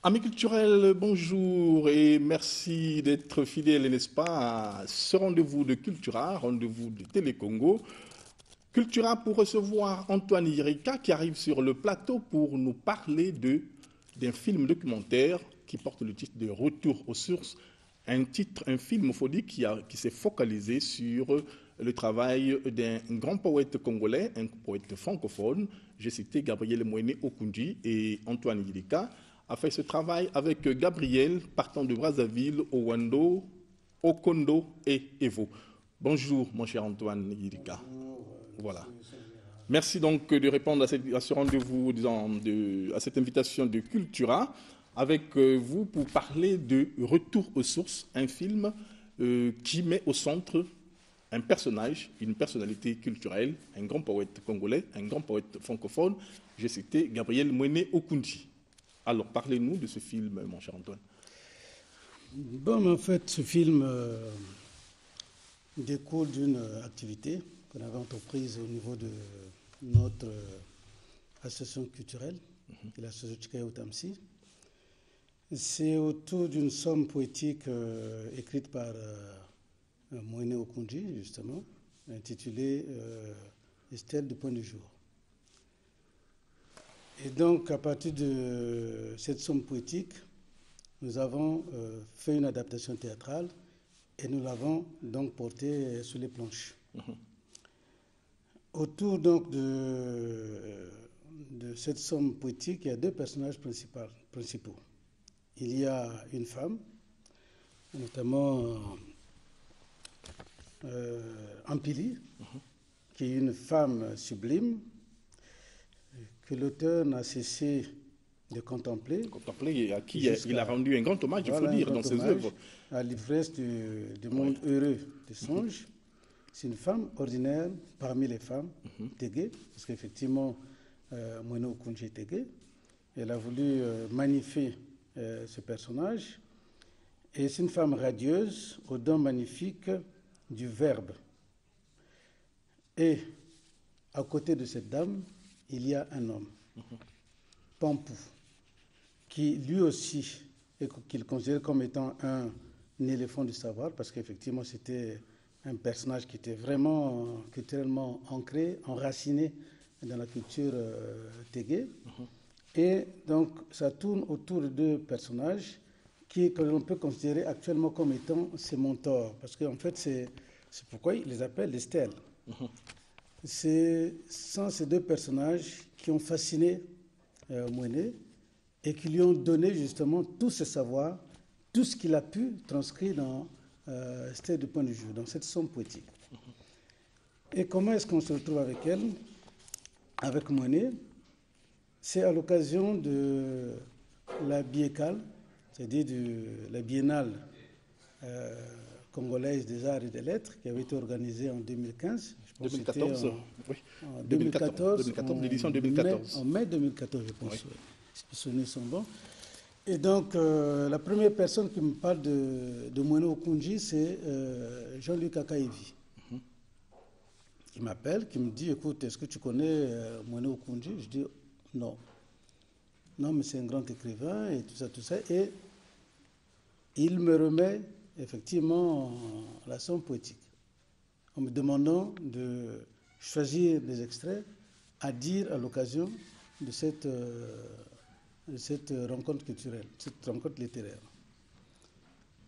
Amis culturels, bonjour et merci d'être fidèles, n'est-ce pas, à ce rendez-vous de Cultura, rendez-vous de Télé-Congo. Cultura pour recevoir Antoine Irika qui arrive sur le plateau pour nous parler d'un film documentaire qui porte le titre de Retour aux sources, un film phonique qui s'est focalisé sur le travail d'un grand poète congolais, un poète francophone. J'ai cité Gabriel Moïne Okundi et Antoine Irika a fait ce travail avec Gabriel partant de Brazzaville, Owando, Okondo et Evo. Bonjour mon cher Antoine Irika. Voilà. Merci donc de répondre à ce rendez-vous, à cette invitation de Cultura avec vous pour parler de Retour aux sources, un film qui met au centre un personnage, une personnalité culturelle, un grand poète congolais, un grand poète francophone. J'ai cité Gabriel Moïne Okundi. Alors, parlez-nous de ce film, mon cher Antoine. Bon, en fait, ce film découle d'une activité qu'on avait entreprise au niveau de notre association culturelle, l'association Tchikaya Tamsi. C'est autour d'une somme poétique écrite par Moïne Okundi, justement, intitulée Estelle du point du jour. Et donc, à partir de cette somme poétique, nous avons fait une adaptation théâtrale et nous l'avons donc portée sur les planches. Autour donc de cette somme poétique, il y a deux personnages principaux. Il y a une femme, notamment Ampili, qui est une femme sublime, que l'auteur n'a cessé de contempler. Contempler, à qui il a rendu un grand hommage, il faut dire, dans ses œuvres. À l'ivresse du monde heureux des songes. C'est une femme ordinaire parmi les femmes, Tégué, parce qu'effectivement, Moïne Okundi est Tégué. Elle a voulu magnifier ce personnage. Et c'est une femme radieuse, aux dents magnifiques du verbe. Et à côté de cette dame, il y a un homme, Pampou, qui lui aussi, qu'il considère comme étant un éléphant du savoir, parce qu'effectivement c'était un personnage qui était vraiment culturellement ancré, enraciné dans la culture tégué. Et donc ça tourne autour de deux personnages que l'on peut considérer actuellement comme étant ses mentors, parce qu'en fait c'est pourquoi il les appelle les stèles. Sont ces deux personnages qui ont fasciné Moïne et qui lui ont donné justement tout ce savoir, tout ce qu'il a pu transcrire dans Estelle du point de vue, dans cette somme poétique. Et comment est-ce qu'on se retrouve avec elle, avec Moïne? C'est à l'occasion de la Biécale, c'est-à-dire de la biennale congolaise des arts et des lettres, qui avait été organisée en 2015. 2014, oui. En 2014, l'édition 2014. En mai 2014, je pense, Oui. si mes souvenirs sont bons. Et donc, la première personne qui me parle de Moïne Okundi, c'est Jean-Luc Akaïvi. Qui m'appelle, qui me dit, écoute, est-ce que tu connais Moïne Okundi? Je dis, non. Non, mais c'est un grand écrivain et tout ça, tout ça. Et il me remet effectivement la somme poétique, en me demandant de choisir des extraits à dire à l'occasion de cette rencontre culturelle, cette rencontre littéraire.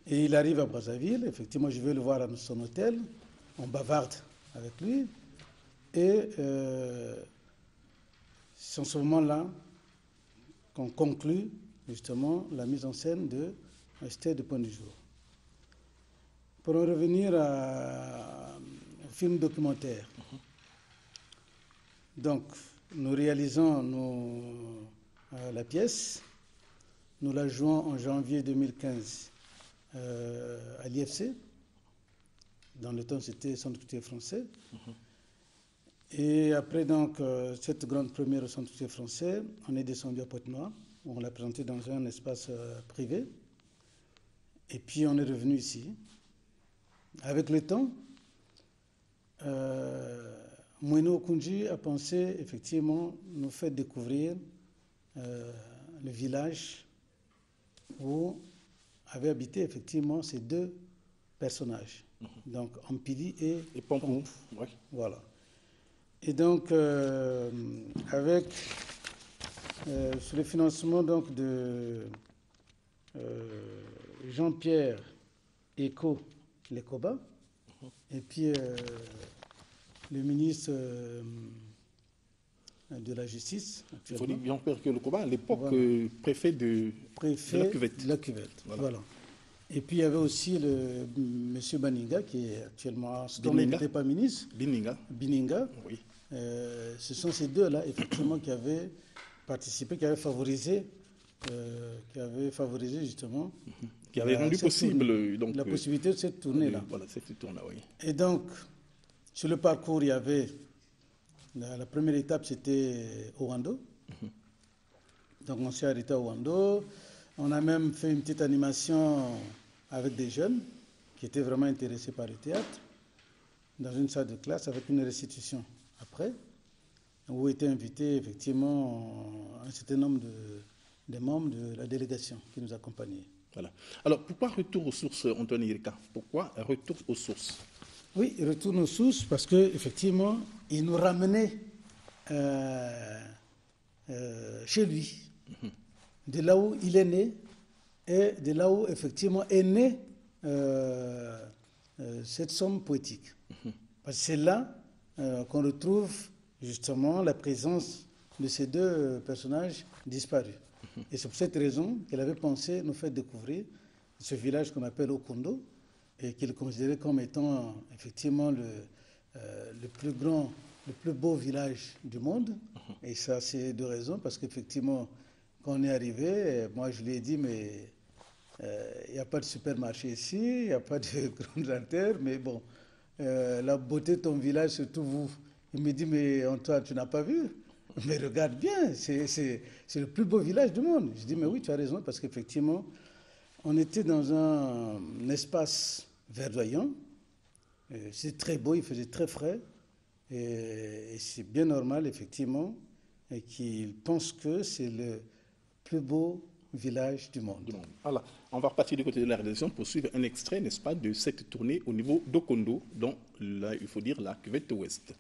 Et il arrive à Brazzaville, effectivement je vais le voir à son hôtel, on bavarde avec lui, et c'est en ce moment-là qu'on conclut justement la mise en scène de Estelle du point du jour. Pour en revenir au film documentaire, donc nous réalisons la pièce, nous la jouons en janvier 2015 à l'IFC, dans le temps c'était Centre culturel français, et après donc cette grande première au Centre culturel français, on est descendu à Pointe-Noire, où on l'a présenté dans un espace privé, et puis on est revenu ici. Avec le temps, Moïne Okundi a pensé effectivement nous faire découvrir le village où avaient habité effectivement ces deux personnages, donc Ampili et Pompou. Ouais. Voilà. Et donc, avec sur le financement donc, de Jean-Pierre Eco Lekoba, et puis le ministre de la Justice, Il faut dire Jean-Pierre Lekoba, à l'époque voilà. préfet de la Cuvette. De la Cuvette. Voilà. Et puis il y avait aussi M. Baninga, qui est actuellement, ce temps-là, il n'était pas ministre. Bininga. Oui. Ce sont ces deux-là, effectivement, qui avaient participé, qui avaient favorisé justement. Qui avaient rendu possible donc, la possibilité de cette tournée-là. Voilà, cette tournée, oui. Et donc, sur le parcours, il y avait. La première étape, c'était Ouando. Donc, on s'est arrêté à Ouando. On a même fait une petite animation avec des jeunes qui étaient vraiment intéressés par le théâtre, dans une salle de classe avec une restitution après, où étaient invités effectivement un certain nombre de membres de la délégation qui nous accompagnaient. Voilà. Alors, pourquoi retour aux sources, Antoine Irika? Pourquoi retour aux sources? Oui, retour aux sources parce qu'effectivement, il nous ramenait chez lui, de là où il est né et de là où effectivement est née cette somme poétique. Parce que c'est là qu'on retrouve justement la présence de ces deux personnages disparus. Et c'est pour cette raison qu'elle avait pensé nous faire découvrir ce village qu'on appelle Okondo et qu'il considérait comme étant effectivement le plus grand, le plus beau village du monde. Et ça, c'est de raison, parce qu'effectivement, quand on est arrivé, moi je lui ai dit, mais il n'y a pas de supermarché ici, il n'y a pas de grande lanterne, mais bon, la beauté de ton village, surtout vous. Il me dit, mais Antoine, tu n'as pas vu? Mais regarde bien, c'est le plus beau village du monde. Je dis, mais oui, tu as raison, parce qu'effectivement, on était dans un espace verdoyant. C'est très beau, il faisait très frais. Et c'est bien normal, effectivement, et qu'il pense que c'est le plus beau village du monde. Alors, on va repartir du côté de la réalisation pour suivre un extrait, n'est-ce pas, de cette tournée au niveau d'Okondo, dont là, il faut dire la Cuvette Ouest.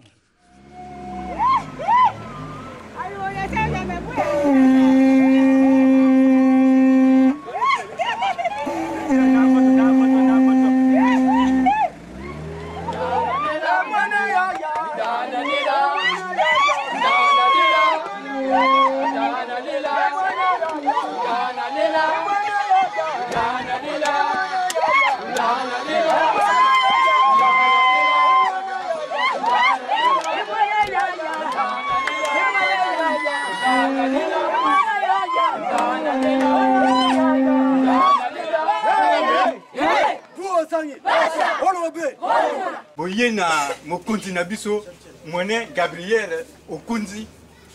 boyena mokonzi na biso mwene Gabriel Okunzi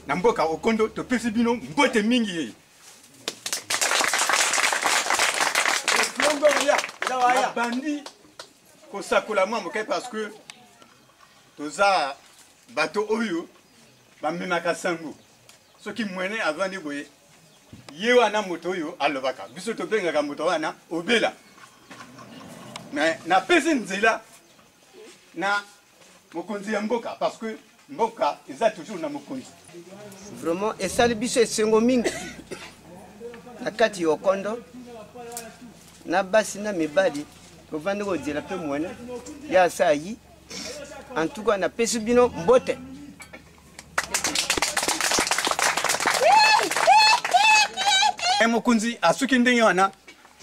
na mboka Okondo topesi bino mbote mingi ye bandi kosakola mwa moke parce que toza bato oyo bamemaka sango soki mwene avandi boye ye wana moto oyo alobaka biso tobengaka moto wana obela mais napesi nzela na mokonzi ya mboka parce que mboka eza toujours na mokonzi. Vraiment esali biso esengo mingi na kati ya Okondo na basi na mibali tovandi kozela mpe mwene ya asayi en tout cas napesi bino mbote. Mokonzi asuki ndenge wana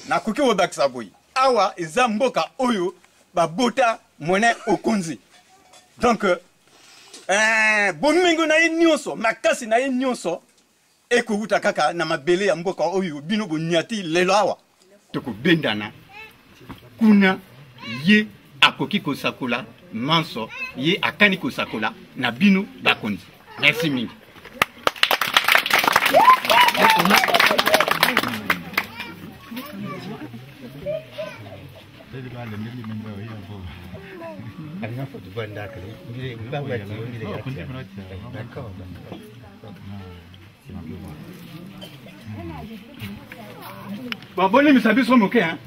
nakoki kobakisa boye awa eza mboka oyo babota mwene Okunzi. Donc bomingo na ye nyonso makasi na ye nyonso ekouta kaka na mabele ya mboka oyo bino bonyati lelo awa tokobendana kuna ye akoki kosakola manso ye akani kosakola na bino bakonzi. Merci mingi. Bon, bon, mais ça peut se remoquer, hein.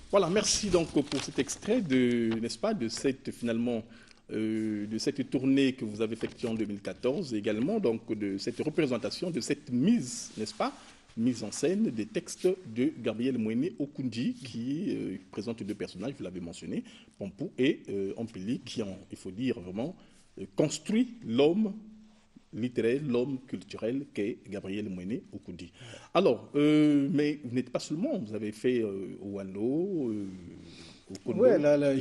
Voilà, merci donc pour cet extrait de, n'est-ce pas, de cette finalement de cette tournée que vous avez effectuée en 2014, et également donc de cette représentation, de cette mise, n'est-ce pas, mise en scène des textes de Gabriel Mwene Okundi, qui présente deux personnages, vous l'avez mentionné, Pampou et Ampili, qui ont, il faut dire vraiment, construit l'homme littéraire, l'homme culturel qu'est Gabriel Mwene Okundi. Alors, mais vous n'êtes pas seulement, vous avez fait au Wano, au Congo. Oui,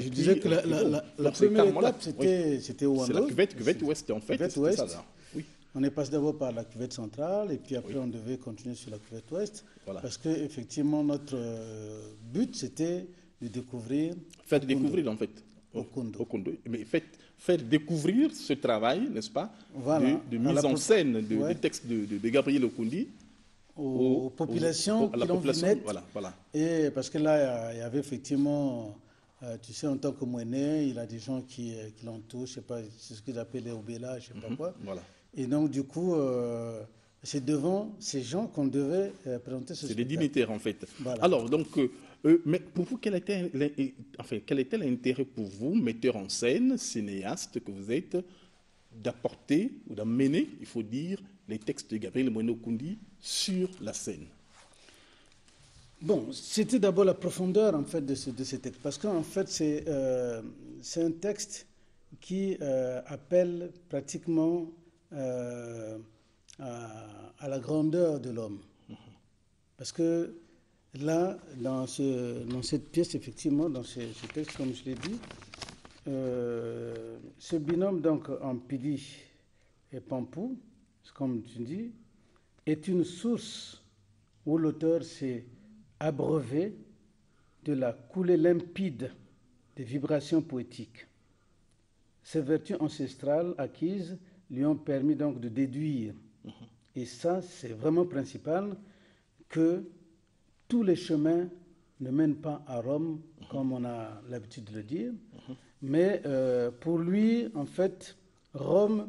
je disais que la première étape, c'était au Wano. C'est la cuvette ouest, en fait. Cuvette ouest. Ça, là. Oui. On est passé d'abord par la cuvette centrale, et puis après on devait continuer sur la cuvette ouest, parce qu'effectivement, notre but, c'était de découvrir... Faire découvrir, en fait, au Kondo. Mais faire découvrir ce travail, n'est-ce pas, de mise en scène des textes de Gabriel Okundi aux populations qui l'ont vu naître. Voilà. Et parce que là, il y avait effectivement, tu sais, en tant que Mwene, il y a des gens qui l'entourent, je ne sais pas, c'est ce qu'ils appellent les Obéla, je ne sais pas quoi. Voilà. Et donc, du coup, c'est devant ces gens qu'on devait présenter ce spectacle. C'est des dignitaires, en fait. Voilà. Alors, donc, mais pour vous, quel était l'intérêt pour vous, metteur en scène, cinéaste que vous êtes, d'apporter ou d'amener, il faut dire, les textes de Gabriel Mwene Okundi sur la scène? Bon, c'était d'abord la profondeur, en fait, de ces textes. Parce qu'en fait, c'est un texte qui appelle pratiquement à la grandeur de l'homme. Parce que là, dans cette pièce, effectivement, dans ce texte, comme je l'ai dit, ce binôme, donc, Ampili et Pampou, comme tu dis, est une source où l'auteur s'est abreuvé de la coulée limpide des vibrations poétiques. Ces vertus ancestrales acquises lui ont permis donc de déduire, et ça c'est vraiment principal, que tous les chemins ne mènent pas à Rome, comme on a l'habitude de le dire, mais pour lui, en fait, Rome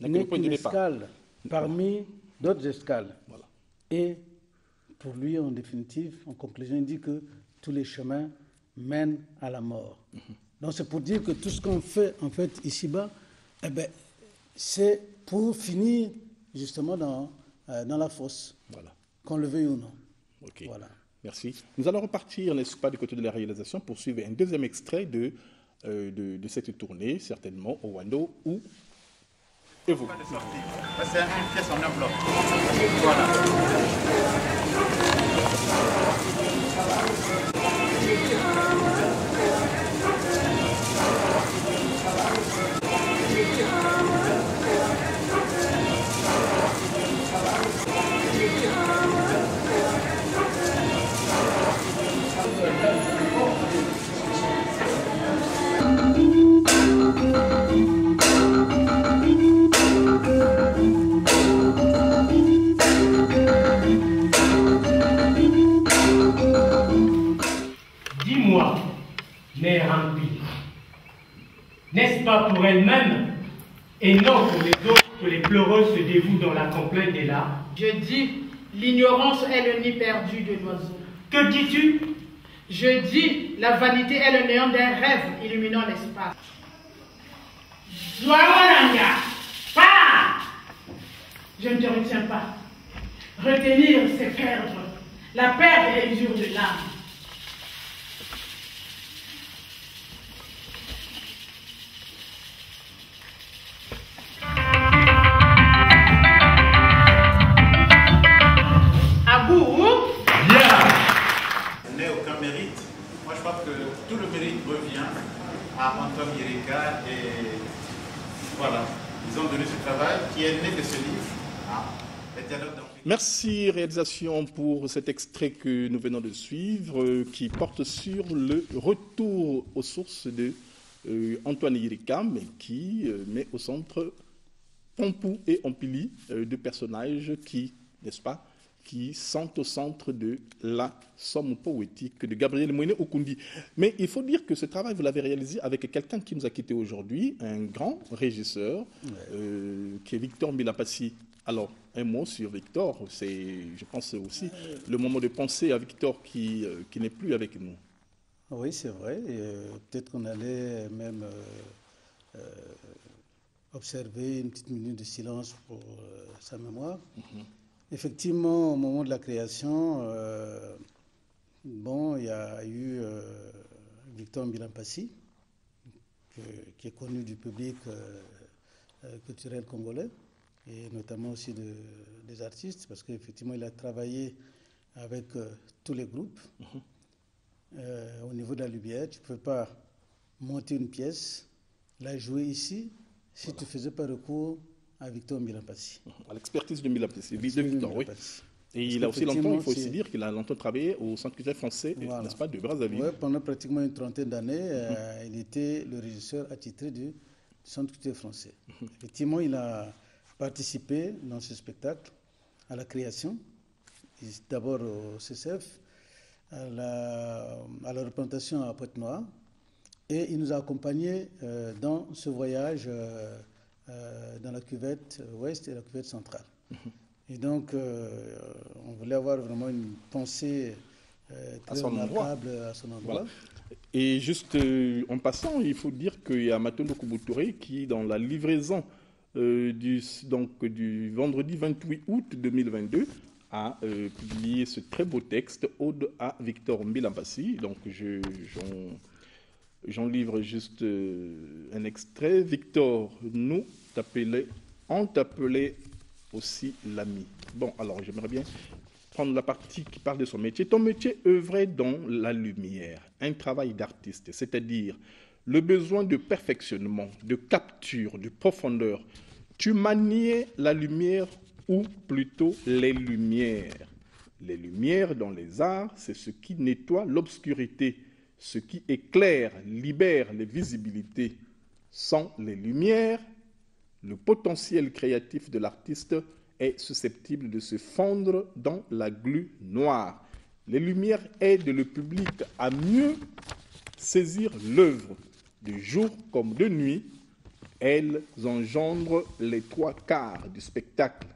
n'est qu'une escale parmi d'autres escales. Voilà. Et pour lui, en définitive, en conclusion, il dit que tous les chemins mènent à la mort. Donc c'est pour dire que tout ce qu'on fait, en fait, ici-bas, eh ben, c'est pour finir justement dans la fosse, qu'on le veuille ou non. Okay. Voilà. Merci. Nous allons repartir, n'est-ce pas, du côté de la réalisation pour suivre un deuxième extrait de cette tournée, certainement au Wano ou et vous. C'est une pièce en un bloc. Voilà. Dis-moi, mère Ampili, n'est-ce pas pour elle-même et non pour les autres que les pleureuses se dévouent dans la complainte des larmes? Je dis, l'ignorance est le nid perdu de l'oiseau. Que dis-tu? Je dis, la vanité est le néant d'un rêve illuminant l'espace. Zouawananga, pas! Je ne te retiens pas. Retenir, c'est perdre. La perte est l'usure de l'âme. N'est aucun mérite tout le mérite revient à Antoine Yirika et voilà, ils ont donné ce travail qui est né de ce livre. Merci réalisation pour cet extrait que nous venons de suivre qui porte sur le retour aux sources de Antoine Yirika, mais qui met au centre Pompou et Ompili, deux personnages qui, n'est-ce pas, qui sont au centre de la somme poétique de Gabriel Mwene Okundi. Mais il faut dire que ce travail, vous l'avez réalisé avec quelqu'un qui nous a quittés aujourd'hui, un grand régisseur, qui est Victor Mbilapassi. Alors, un mot sur Victor, c'est, je pense, aussi le moment de penser à Victor qui n'est plus avec nous. Oui, c'est vrai. Peut-être qu'on allait même observer une petite minute de silence pour sa mémoire. Effectivement, au moment de la création, bon, il y a eu Victor Mbilapassi, qui est connu du public culturel congolais, et notamment aussi des artistes, parce qu'effectivement, il a travaillé avec tous les groupes. Au niveau de la lumière, tu ne peux pas monter une pièce, la jouer ici, si tu ne faisais pas recours à Victor Mbilapassi. À l'expertise de Mbilapassi, de Victor, oui. Et il a aussi longtemps, il faut aussi dire qu'il a longtemps travaillé au Centre culturel français, voilà, n'est-ce pas, de Brazzaville. Oui, pendant pratiquement une trentaine d'années, il était le régisseur attitré du Centre culturel français. Effectivement, il a participé dans ce spectacle à la création, d'abord au CCF, à la représentation à Pointe-Noire, et il nous a accompagnés dans ce voyage dans la cuvette ouest et la cuvette centrale. Et donc, on voulait avoir vraiment une pensée très remarquable à son endroit. Voilà. Et juste en passant, il faut dire qu'il y a Matondo Kubutouré qui, dans la livraison du vendredi 28 août 2022, a publié ce très beau texte, Ode à Victor Mbilapassi. Donc, j'en livre juste un extrait. Victor, on t'appelait aussi l'ami. Bon, alors j'aimerais bien prendre la partie qui parle de son métier. Ton métier œuvrait dans la lumière, un travail d'artiste, c'est-à-dire le besoin de perfectionnement, de capture, de profondeur. Tu maniais la lumière ou plutôt les lumières. Les lumières dans les arts, c'est ce qui nettoie l'obscurité, ce qui éclaire, libère les visibilités. Sans les lumières, le potentiel créatif de l'artiste est susceptible de se fondre dans la glu noire. Les lumières aident le public à mieux saisir l'œuvre. De jour comme de nuit, elles engendrent les trois quarts du spectacle.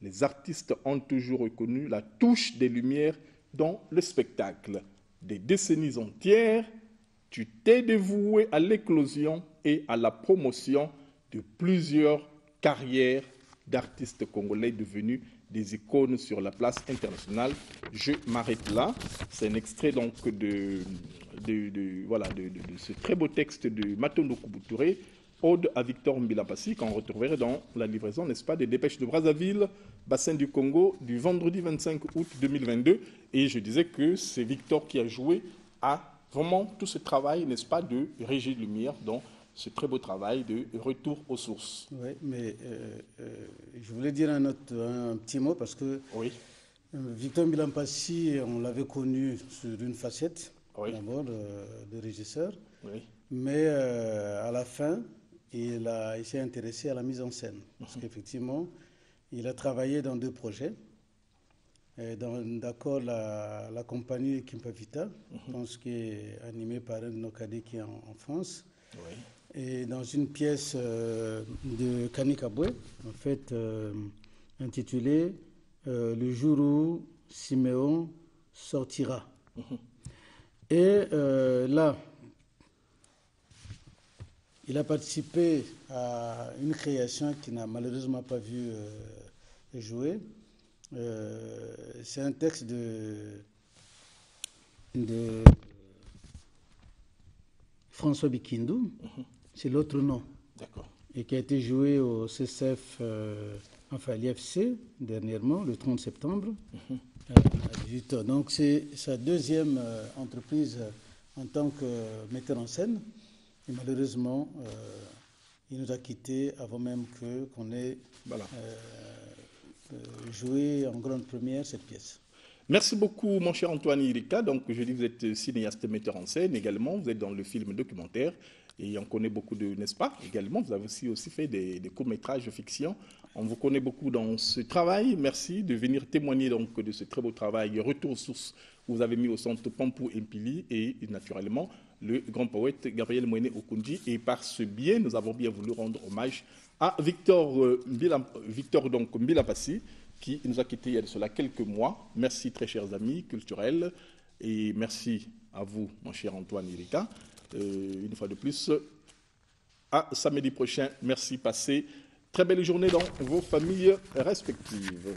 Les artistes ont toujours reconnu la touche des lumières dans le spectacle. Des décennies entières, tu t'es dévoué à l'éclosion et à la promotion de plusieurs carrières d'artistes congolais devenus des icônes sur la place internationale. Je m'arrête là. C'est un extrait donc de ce très beau texte de Matondo Kubutouré, Ode à Victor Mbilapassi, qu'on retrouverait dans la livraison, n'est-ce pas, des Dépêches de Brazzaville, Bassin du Congo, du vendredi 25 août 2022. Et je disais que c'est Victor qui a joué à vraiment tout ce travail, n'est-ce pas, de régie de lumière, dans ce très beau travail de retour aux sources. Oui, mais je voulais dire un petit mot parce que oui. Victor Mbilapassi, on l'avait connu sur une facette, oui, d'abord de régisseur, oui, mais à la fin, il s'est intéressé à la mise en scène. Parce qu'effectivement, il a travaillé dans deux projets. D'accord, la compagnie Kimpavita, je pense qui est animée par un de nos cadets qui est en France. Oui. Et dans une pièce de Kani Kabwe, en fait, intitulée Le jour où Siméon sortira. Et là, il a participé à une création qui n'a malheureusement pas vu jouer. C'est un texte de François Bikindou, c'est l'autre nom. D'accord. Et qui a été joué au CCF, enfin à l'IFC, dernièrement, le 30 septembre, à 18h. Donc c'est sa deuxième entreprise en tant que metteur en scène. Et malheureusement, il nous a quittés avant même qu'on ait joué en grande première cette pièce. Merci beaucoup, mon cher Antoine Irika. Donc, je dis, vous êtes cinéaste, metteur en scène également. Vous êtes dans le film documentaire et on connaît beaucoup de, n'est-ce pas? Également, vous avez aussi fait des courts-métrages fiction. On vous connaît beaucoup dans ce travail. Merci de venir témoigner donc de ce très beau travail. Retour aux sources, vous avez mis au centre Pampou Mpili et naturellement le grand poète Gabriel Moïné Okoundji. Et par ce biais, nous avons bien voulu rendre hommage à Victor Mbilapassi, qui nous a quittés il y a de cela quelques mois. Merci, très chers amis culturels, et merci à vous, mon cher Antoine Irika. Une fois de plus, à samedi prochain. Merci, passez très belle journée dans vos familles respectives.